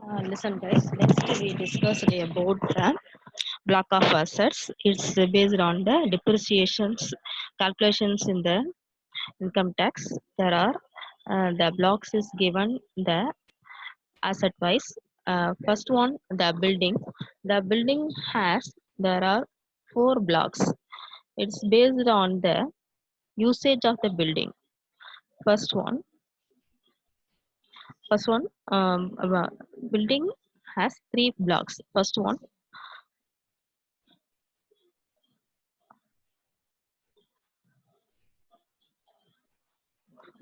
Listen, guys. Next, we discussed about the block of assets. It's based on the depreciations calculations in the income tax. There are the blocks is given the asset wise. First one, the building. The building has there are four blocks. It's based on the usage of the building. First one, first one, building has three blocks. First one,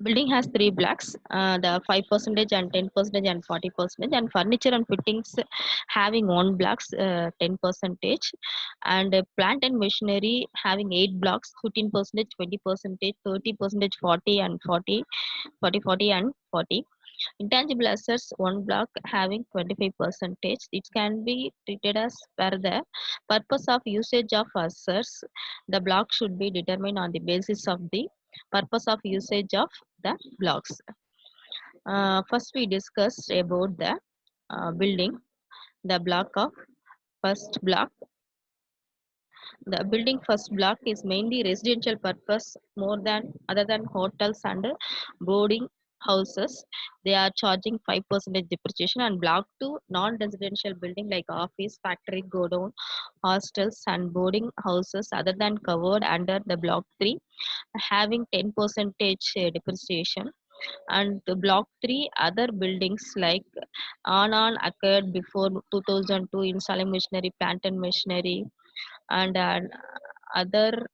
building has three blocks, the 5% and 10% and 40%, and furniture and fittings having one blocks, 10%, and plant and machinery having eight blocks, 15%, 20%, 30%, 40 and 40, 40, 40 and 40. Intangible assets one block having 25%. It can be treated as per the purpose of usage of assets. The block should be determined on the basis of the purpose of usage of the blocks. First, we discussed about the building. The block of first block. The building first block is mainly residential purpose more than other than hotels and boarding houses. They are charging 5% depreciation, and block two non-residential building like office, factory, godown, hostels and boarding houses other than covered under the block three having 10% depreciation. And the block 3 other buildings like on occurred before 2002 installing machinery, plant and machinery, and other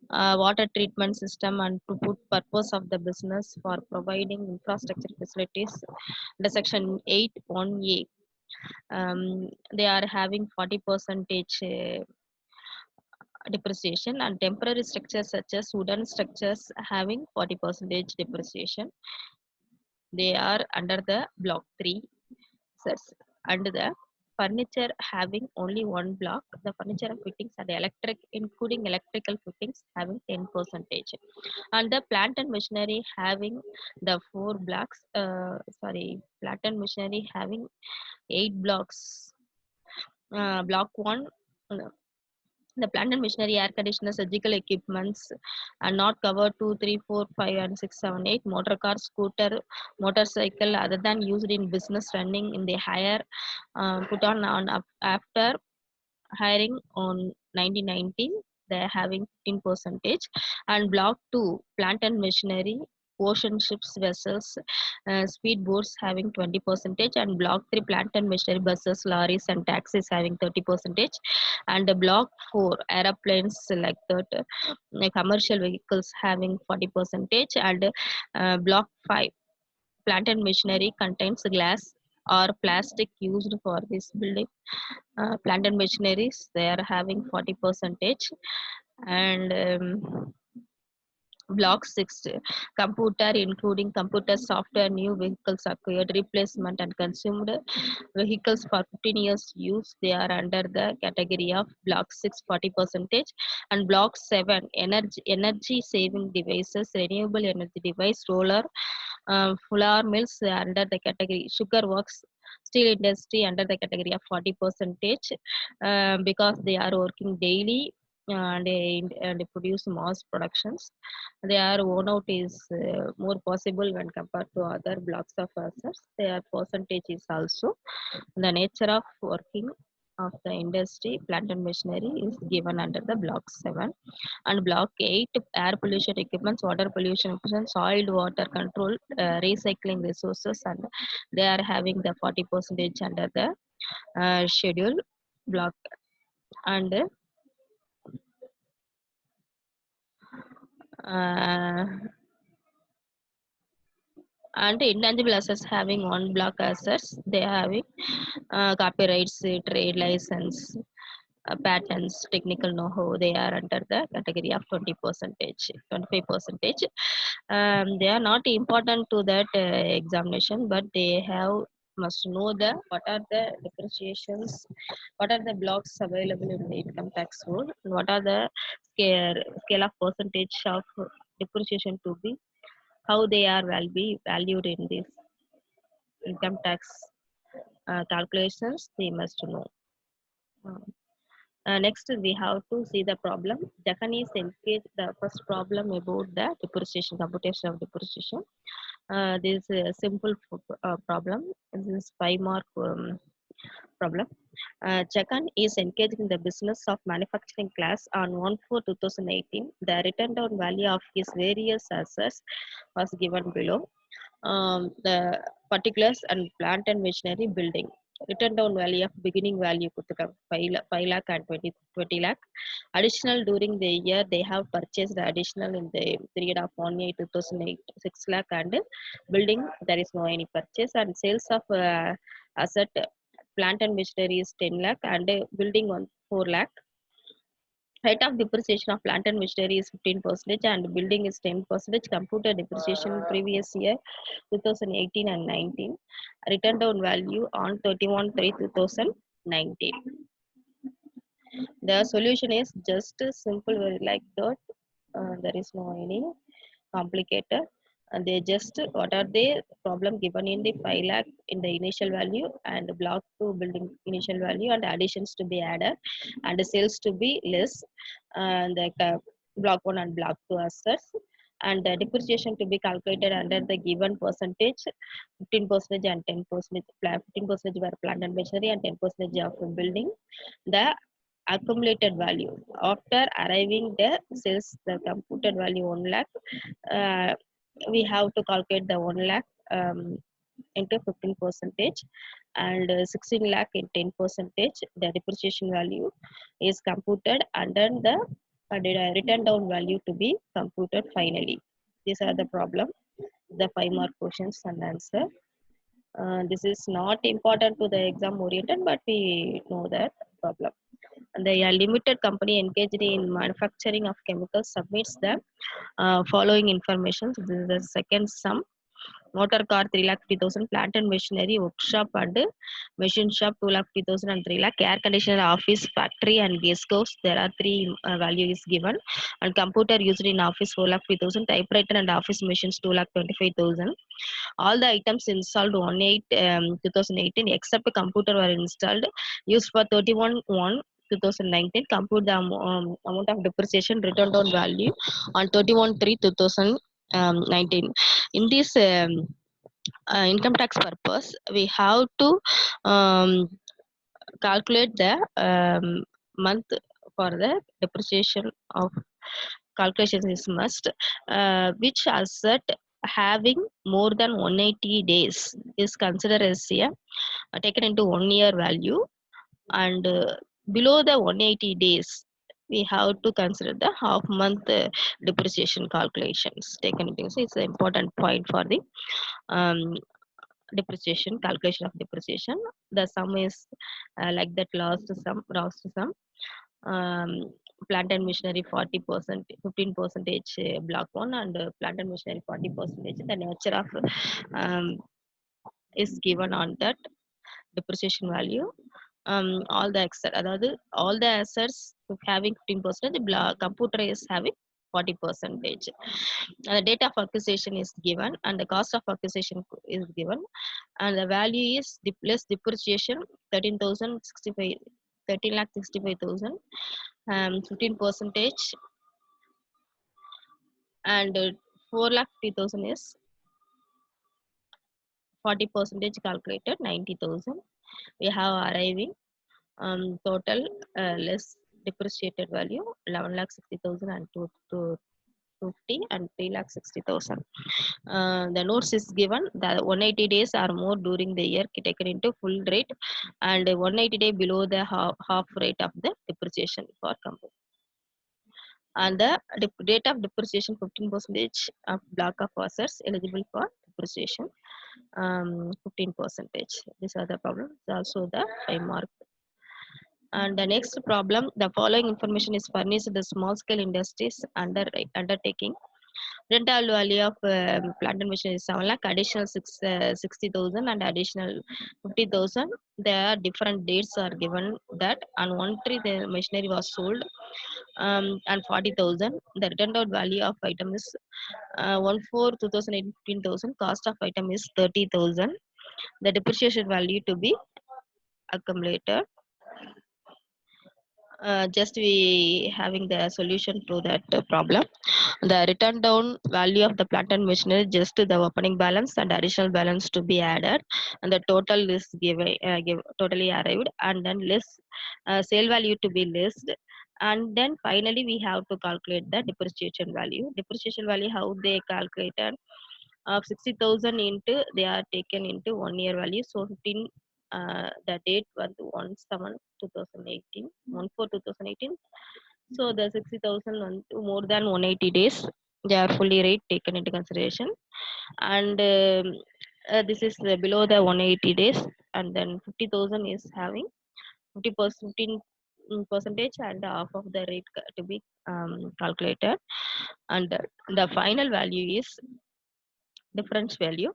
water treatment system, and to put purpose of the business for providing infrastructure facilities. The section 8 1A, they are having 40 percentage depreciation, and temporary structures such as wooden structures having 40 percentage depreciation. They are under the block 3 sets. Under the furniture having only one block, the furniture and fittings and electric including electrical fittings having 10 percentage, and the plant and machinery having the four blocks, plant and machinery having eight blocks. Block 1, the plant and machinery, air conditioners, surgical equipments are not covered. 2, 3, 4, 5, and 6, 7, 8. Motor car, scooter, motorcycle other than used in business running in the hire, put on after hiring on 1919. They're having 15 percentage. And block 2, plant and machinery, ocean ships, vessels, speed boats having 20 percentage. And block 3, plant and machinery, buses, lorries and taxis having 30 percentage. And the block 4, aeroplanes like that, commercial vehicles having 40 percentage. And block 5, plant and machinery contains glass or plastic used for this building. Plant and machineries they are having 40 percentage. And block 6, computer including computer software, new vehicles acquired, replacement and consumed vehicles for 15 years use, they are under the category of block 6, 40 percentage. And block 7, energy saving devices, renewable energy device, solar, flour mills under the category, sugar works, steel industry under the category of 40 percentage, because they are working daily, and they produce mass productions. Their own out is more possible when compared to other blocks of assets. Their percentage is also the nature of working of the industry, plant and machinery is given under the block 7. And block 8, air pollution equipments, water pollution equipments, soil water control, recycling resources, and they are having the 40 percentage under the schedule block. And uh, and intangible assets having one block assets, they are having copyrights, trade license, patents, technical know-how, they are under the category of 20 percentage, 25 percentage. They are not important to that examination, but they have must know the what are the depreciations, what are the blocks available in the income tax rule, and what are the scale of percentage of depreciation to be, how they are will be valued in this income tax. calculations we must know. Next, we have to see the problem. Jahan is engaged the first problem about the depreciation, computation of depreciation. This is a simple problem. This is 5 mark problem. Jagan is engaged in the business of manufacturing class on 1/4/2018. The written down value of his various assets was given below. The particulars and plant and machinery building. Written down value of beginning value 5 lakh and 20 lakh. Additional during the year they have purchased the additional in the period of 1/8/2008 6 lakh, and building there is no any purchase, and sales of asset plant and machinery is 10 lakh, and building on 4 lakh. Rate of depreciation of plant and machinery is 15% and building is 10%. Computer depreciation previous year 2018 and 19. Written down value on 31/3/2019. The solution is just simple, very like that. There is no any complicated. And they just what are the problem given in the 5 lakh in the initial value, and block 2 building initial value, and additions to be added, and the sales to be less, and the block 1 and block 2 assets, and the depreciation to be calculated under the given percentage, 15% and 10%. 15% were plant and machinery and 10% of building. The accumulated value after arriving the sales, the computed value 1 lakh. uh, we have to calculate the 1 lakh into 15 percentage, and 16 lakh in 10 percentage. The depreciation value is computed, and then the written down value to be computed finally. These are the problem, the 5 mark questions and answer. This is not important to the exam oriented, but we know that problem. And the limited company engaged in manufacturing of chemicals submits the following information. So this is the second sum. Motor car 3,50,000, plant and machinery, workshop and machine shop 2,50,000 and 3 lakh, air conditioner, office, factory and gas house. There are three value is given, and computer used in office 4,50,000, typewriter and office machines 2,25,000. All the items installed on 8/2018 except computer were installed used for 31/1/2019. Compute the amount of depreciation written down value on 31/3/2019. In this income tax purpose, we have to um, calculate the month for the depreciation of calculation is must. Which asset having more than 180 days is considered as a taken into 1 year value, and below the 180 days we have to consider the half month depreciation calculations taken into. So it's an important point for the um, depreciation, calculation of depreciation. The sum is like that, last sum. um, Plant and machinery 40%, 15 percentage block 1, and plant and machinery 40%. The nature of um, is given on that depreciation value. All the all the assets having 15%, the computer is having 40%. The date of acquisition is given, and the cost of acquisition is given, and the value is less depreciation 13,065, 13,65,000, 15 percentage, and 4,50,000 is 40 percentage calculated 90,000. We have arriving total less depreciated value 11,60,000 and 250 and 3,60,000. The notes is given that 180 days or more during the year taken into full rate, and 180 day below the half rate of the depreciation for company. And the rate of depreciation 15 percentage of block of assets eligible for depreciation 15 percentage. These are the problems. Also the 5 mark. And the next problem, the following information is furnished the small scale industries undertaking. Rental value of plant and machinery is 7 lakh, additional 60,000 and additional 50,000. There are different dates are given that on 1/3 the machinery was sold, and 40,000. The returned out value of item is 1/4/2018 15,000. Cost of item is 30,000. The depreciation value to be accumulated. Just we having the solution to that problem. The written down value of the plant and machinery, just the opening balance and additional balance to be added, and the total is totally arrived, and then list sale value to be listed, and then finally we have to calculate the depreciation value. Depreciation value how they calculated of 60,000 into they are taken into 1 year value. So 15 the date was 1/7 2018 1/4 2018. So the 60,000 more than 180 days they are fully rate taken into consideration, and this is below the 180 days, and then 50,000 is having 50%, 15 percentage, and half of the rate to be calculated, and the final value is difference value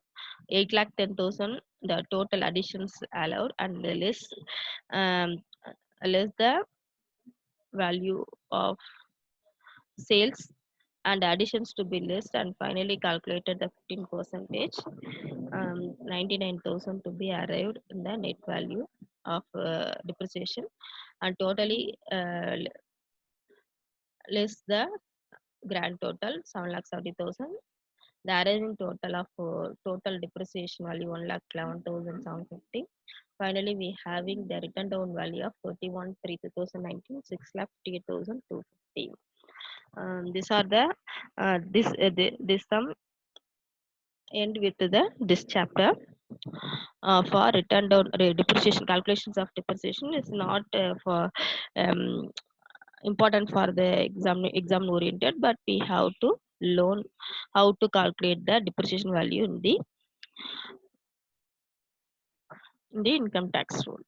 8,10,000, the total additions allowed, and the um, less the value of sales and additions to be list, and finally calculated the 15 percentage, 99,000 to be arrived in the net value of depreciation, and totally less the grand total 7,70,000. The arriving total of total depreciation value 1,11,750. Finally, we having the written down value of 31/3/2019 6,58,250. These are the this sum end with the this chapter. For return down depreciation, calculations of depreciation is not for um, important for the exam oriented, but we have to learn how to calculate the depreciation value in the income tax rule.